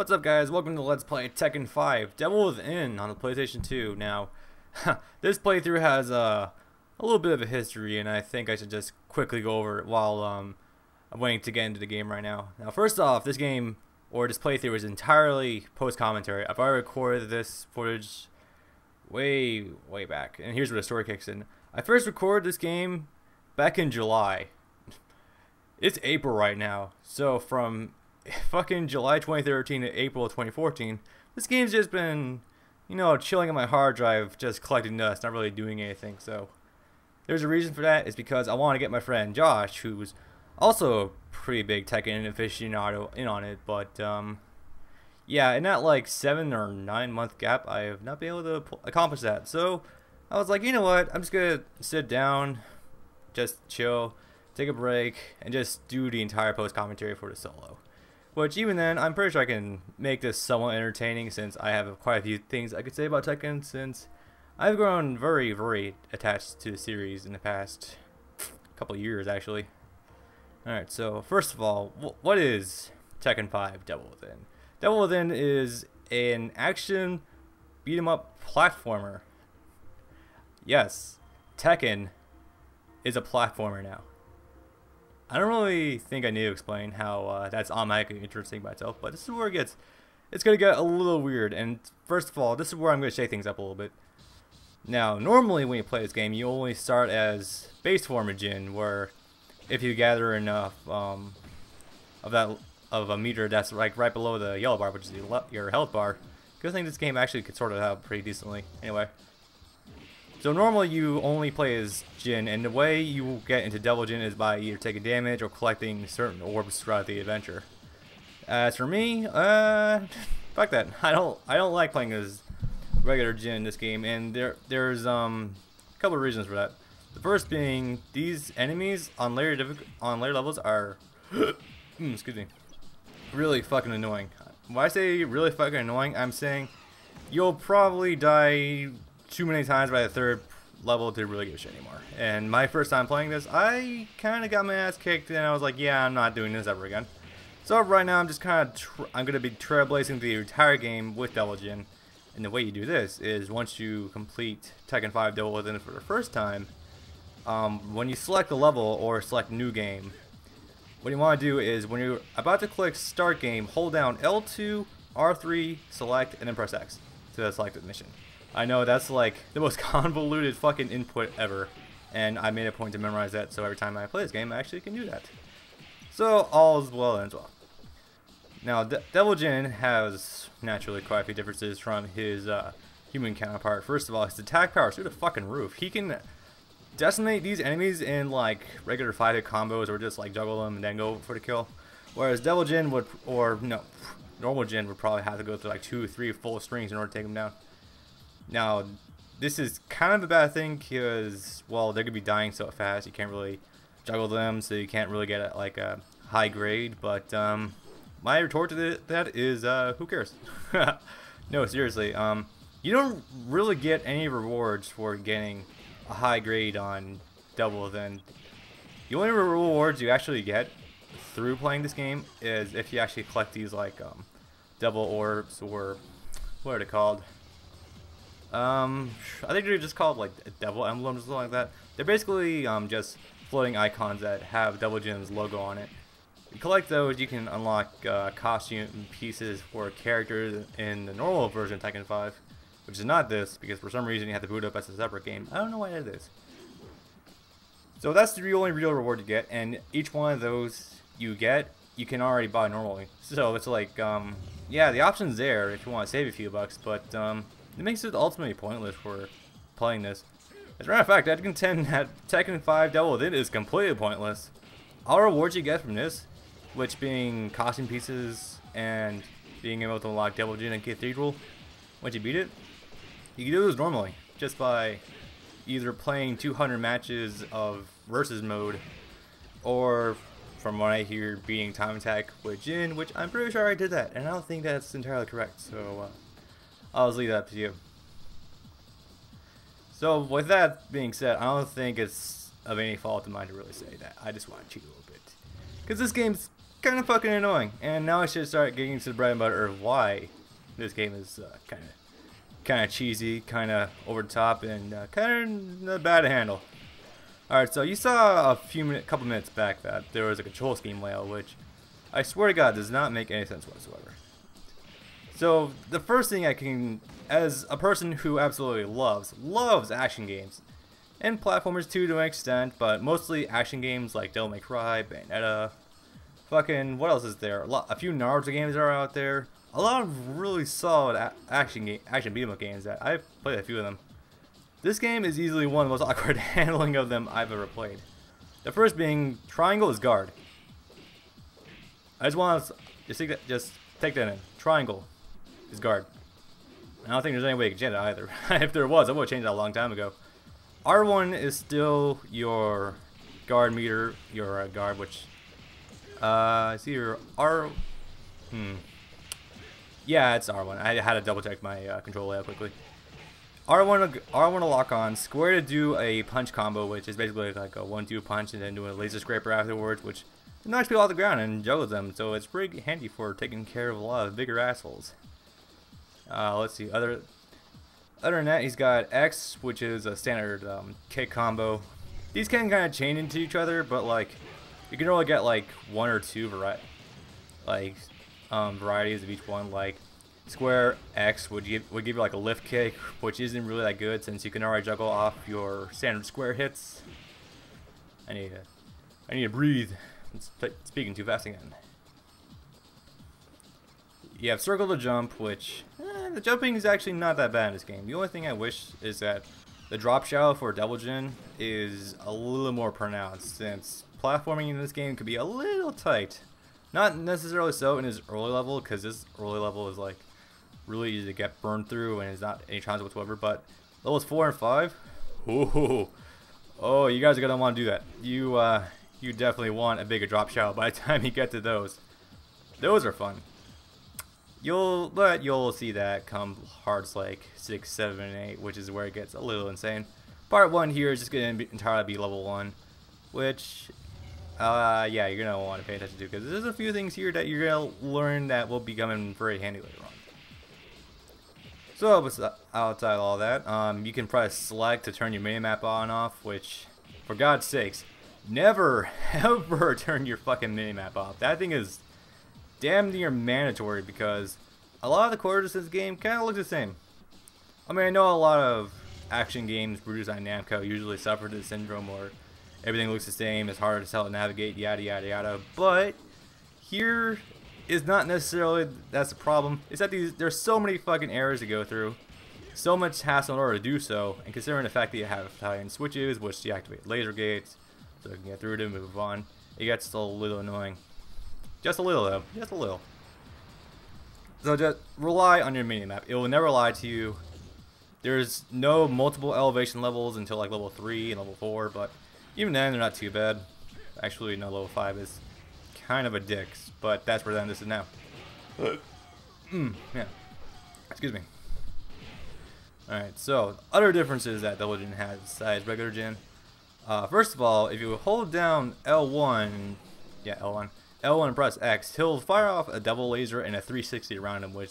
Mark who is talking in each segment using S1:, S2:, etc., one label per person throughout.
S1: What's up, guys? Welcome to Let's Play Tekken 5 Devil Within on the PlayStation 2. Now, this playthrough has a little bit of a history, and I think I should just quickly go over it while I'm waiting to get into the game right now. Now, first off, this game, or this playthrough, is entirely post-commentary. I've already recorded this footage way back, and here's where the story kicks in. I first recorded this game back in July. It's April right now, so from fucking July 2013 to April 2014, this game's just been, you know, chilling on my hard drive, just collecting dust, not really doing anything. So there's a reason for that. It's because I want to get my friend Josh, who's also a pretty big Tekken aficionado, in on it. But yeah, in that like 7 or 9 month gap, I have not been able to accomplish that. So I was like, you know what, I'm just gonna sit down, just chill, take a break, and just do the entire post commentary for the solo. Which, even then, I'm pretty sure I can make this somewhat entertaining, since I have quite a few things I could say about Tekken, since I've grown very attached to the series in the past couple of years, actually. Alright, so first of all, what is Tekken 5 Devil Within? Devil Within is an action beat-em-up platformer. Yes, Tekken is a platformer now. I don't really think I need to explain how that's automatically interesting by itself, but this is where it's going to get a little weird. And first of all, this is where I'm going to shake things up a little bit. Now, normally when you play this game, you only start as base form of Jin, where if you gather enough of a meter that's like right below the yellow bar, which is your health bar. Good thing this game actually could sort it out pretty decently. Anyway. So normally you only play as Jin, and the way you get into Devil Jin is by either taking damage or collecting certain orbs throughout the adventure. As for me, fuck that. I don't like playing as regular Jin in this game, and there's a couple of reasons for that. The first being these enemies on layer levels are excuse me, really fucking annoying. When I say really fucking annoying, I'm saying you'll probably die too many times by the third level to really give a shit anymore. And my first time playing this, I kind of got my ass kicked, and I was like, yeah, I'm not doing this ever again. So right now I'm just kind of I'm going to be trailblazing the entire game with Devil Jin. And the way you do this is once you complete Tekken 5 Devil Within for the first time, when you select a level or select new game, what you want to do is when you're about to click start game, hold down L2, R3, select, and then press X to select the mission. I know that's like the most convoluted fucking input ever, and I made a point to memorize that, so every time I play this game I actually can do that. So all is well and well. Now Devil Jin has naturally quite a few differences from his human counterpart. First of all, his attack power is through the fucking roof. He can decimate these enemies in like regular 5-hit combos, or just like juggle them and then go for the kill. Whereas Devil Jin would, or no, normal Jin would probably have to go through like 2 or 3 full strings in order to take him down. Now, this is kind of a bad thing because, well, they're going to be dying so fast, you can't really juggle them, so you can't really get like a high grade, but my retort to that is, who cares? No, seriously, you don't really get any rewards for getting a high grade on Devil Within. The only rewards you actually get through playing this game is if you actually collect these, like, devil orbs, or what are they called? I think they're just called like devil emblems or something like that. They're basically just floating icons that have Devil Jin's logo on it. You collect those, you can unlock costume pieces for characters in the normal version of Tekken 5, which is not this, because for some reason you have to boot up as a separate game. I don't know why that is. So that's the only real reward you get, and each one of those you can already buy normally. So it's like, yeah, the option's there if you want to save a few bucks, but it makes it ultimately pointless for playing this. As a matter of fact, I'd contend that Tekken 5 Devil Within is completely pointless. All rewards you get from this, which being costume pieces and being able to unlock Devil Jin and Cathedral, once you beat it, you can do this normally, just by either playing 200 matches of versus mode, or from what I hear, beating time attack with Jin, which I'm pretty sure I did that, and I don't think that's entirely correct, so I'll just leave that up to you. So with that being said, I don't think it's of any fault of mine to really say that. I just want to cheat a little bit, because this game's kind of fucking annoying. And now I should start getting to the bread and butter of why this game is kind of cheesy, kind of over the top, and kind of bad to handle. Alright, so you saw couple minutes back that there was a control scheme layout, which I swear to God does not make any sense whatsoever. So the first thing I can, as a person who absolutely loves action games, and platformers too to an extent, but mostly action games like Devil May Cry, Bayonetta, fucking, what else is there? A few Naruto games are out there. A lot of really solid action beat 'em up games that I've played a few of them. This game is easily one of the most awkward handling of them I've ever played. The first being triangle is guard. I just want to just take that in. Triangle is guard. I don't think there's any way you can change it either. If there was, I would have changed that a long time ago. R1 is still your guard meter, your guard, which I see your R. Yeah, it's R1. I had to double check my control layout quickly. R1 to lock on, square to do a punch combo, which is basically like a 1-2 punch and then doing a laser scraper afterwards, which knocks people off the ground and juggles them, so it's pretty handy for taking care of a lot of bigger assholes. Let's see, other than that, he's got X, which is a standard kick combo. These can kind of chain into each other, but like you can only get like one or two varieties of each one. Like square X would give you like a lift kick, which isn't really that good since you can already juggle off your standard square hits. I need to breathe. I'm speaking too fast again. You have circle to jump, which the jumping is actually not that bad in this game. The only thing I wish is that the drop shadow for Devil Jin is a little more pronounced, since platforming in this game could be a little tight. Not necessarily so in his early level, because this early level is like really easy to get burned through and it's not any challenge whatsoever. But levels 4 and 5, oh, you guys are gonna want to do that. You definitely want a bigger drop shadow by the time you get to those. Those are fun. You'll see that come parts like 6, 7, and 8, which is where it gets a little insane. Part 1 here is just gonna entirely be level 1, which yeah, you're gonna want to pay attention to, because there's a few things here that you're gonna learn that will be coming very handy later on. So outside all that, you can press select to turn your minimap on and off, which, for God's sakes, never ever turn your fucking minimap off. That thing is damn near mandatory, because a lot of the quarters in this game kind of look the same. I mean, I know a lot of action games produced by Namco usually suffer this syndrome where everything looks the same, it's harder to tell to navigate, yada yada yada, but here is not necessarily that's the problem. It's that there's so many fucking errors to go through, so much hassle in order to do so, and considering the fact that you have Italian switches which deactivate laser gates so you can get through to move on, it gets a little annoying. Just a little though, just a little. So just rely on your minimap. It will never lie to you. There's no multiple elevation levels until like level 3 and level 4, but even then they're not too bad. Actually, no, level 5 is kind of a dick, but that's where this is now. Yeah. Excuse me. Alright, so other differences that Devil Jin has besides regular Jin. First of all, if you hold down L1, yeah, L1 and press X, he'll fire off a devil laser and a 360 around him, which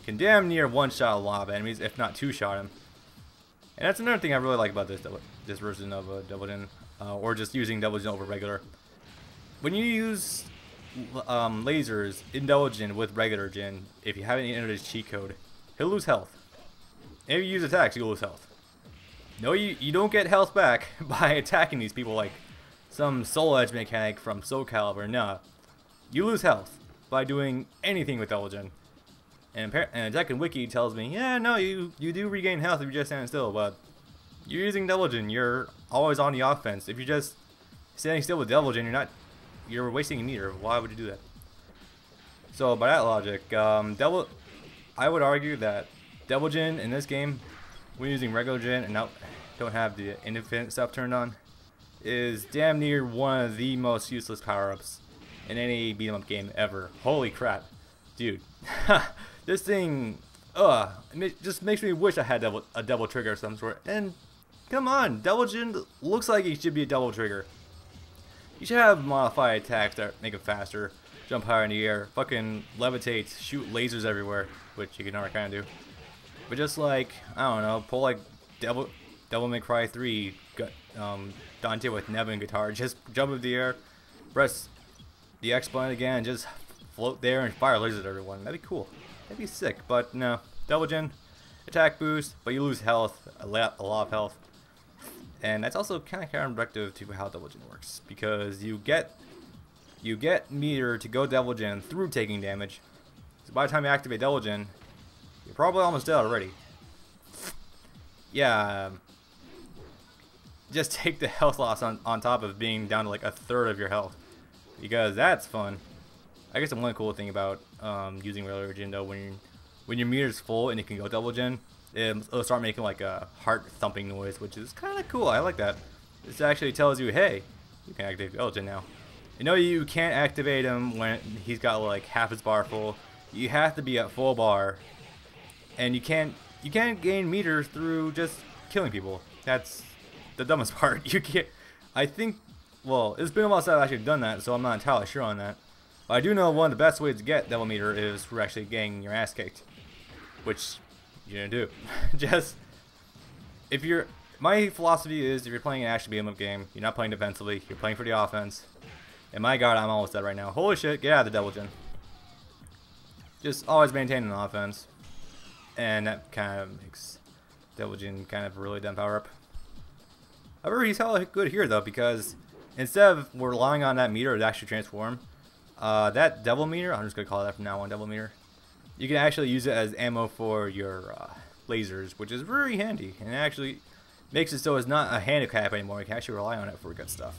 S1: can damn near one-shot a lot of enemies, if not two-shot him. And that's another thing I really like about this version of Devil Jin, or just using Devil Jin over regular. When you use lasers in Devil Jin with regular Jin, if you haven't entered his cheat code, he'll lose health. And if you use attacks, you'll lose health. No, you don't get health back by attacking these people like some Soul Edge mechanic from Soul Calibur. Nah, you lose health by doing anything with Devil Jin. And Tekken Wiki tells me, yeah, no, you do regain health if you just stand still, but you're using Devil Jin, you're always on the offense. If you're just standing still with Devil Jin, you're wasting a meter. Why would you do that? So by that logic, I would argue that Devil Jin in this game, when using regular Jin and don't have the infinite stuff turned on, is damn near one of the most useless power-ups in any beat-em-up game ever. Holy crap, dude! This thing, it just makes me wish I had a double trigger of some sort. And come on, Devil Jin looks like he should be a double trigger. You should have modified attacks that make it faster. jump higher in the air, fucking levitate, shoot lasers everywhere, which you can already kind of do. But just like, I don't know, pull like Devil May Cry 3, Dante with Nevin guitar, just jump into the air, press the X button again, and just float there and fire lasers at everyone. That'd be cool. That'd be sick. But no, Devil Jin, attack boost, but you lose health, a lot of health. And that's also kind of counterproductive to how Devil Jin works, because you get meter to go Devil Jin through taking damage. So by the time you activate Devil Jin, you're probably almost dead already. Yeah, just take the health loss on top of being down to like a third of your health, because that's fun. I guess the one cool thing about using regular Jin though, when your meter's full and you can go Devil Jin, it'll start making like a heart thumping noise, which is kind of cool. I like that. This actually tells you, hey, you can activate Devil Jin now. You know you can't activate him when he's got like half his bar full. You have to be at full bar, and you can't gain meters through just killing people. That's the dumbest part. You can't. I think. Well, it's been a while since I've actually done that, so I'm not entirely sure on that. But I do know one of the best ways to get Devil Meter is for actually getting your ass kicked, which you didn't do. Just if you're. My philosophy is if you're playing an action beat 'em up game, you're not playing defensively. You're playing for the offense. And my God, I'm almost dead right now. Holy shit! Get out of the Devil Jin. Just always maintain an offense. And that kind of makes Devil Jin kind of a really dumb power up. However, he's hella good here though, because instead of relying on that meter to actually transform, that Devil Meter, I'm just gonna call that from now on Devil Meter, you can actually use it as ammo for your lasers, which is very handy, and it actually makes it so it's not a handicap anymore. You can actually rely on it for good stuff.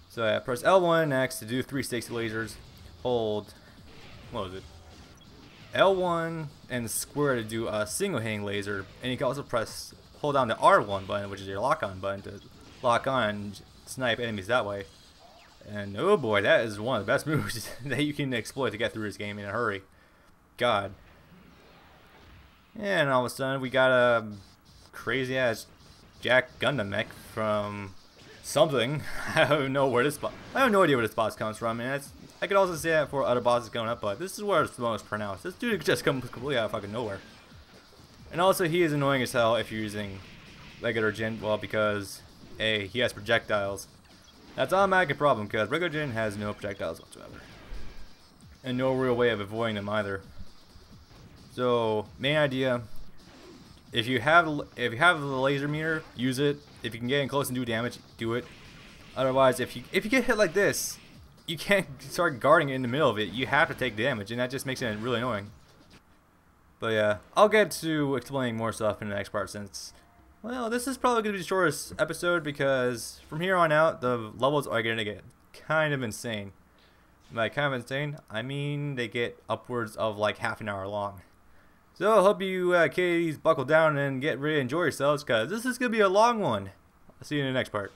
S1: So press L1 next to do 360 lasers. Hold, what was it? L1 and square to do a single hitting laser, and you can also hold down the R1 button, which is your lock on button, to lock on and snipe enemies that way. And oh boy, that is one of the best moves that you can exploit to get through this game in a hurry. God. And all of a sudden we got a crazy ass Jack Gundam mech from something. I have no idea where this boss comes from, and I could also say that for other bosses going up, but this is where it's the most pronounced. This dude just comes completely out of fucking nowhere. And also, he is annoying as hell if you're using regular Jin, well, because A, he has projectiles. That's automatic a problem, because regular Jin has no projectiles whatsoever. And no real way of avoiding them either. So, main idea, if you have the laser meter, use it. If you can get in close and do damage, do it. Otherwise, if you get hit like this, you can't start guarding it in the middle of it. You have to take damage, and that just makes it really annoying. But yeah, I'll get to explaining more stuff in the next part, since, well, this is probably going to be the shortest episode, because from here on out, the levels are going to get kind of insane. By kind of insane, I mean they get upwards of like half an hour long. So I hope you kiddies buckle down and get ready to enjoy yourselves, because this is going to be a long one. I'll see you in the next part.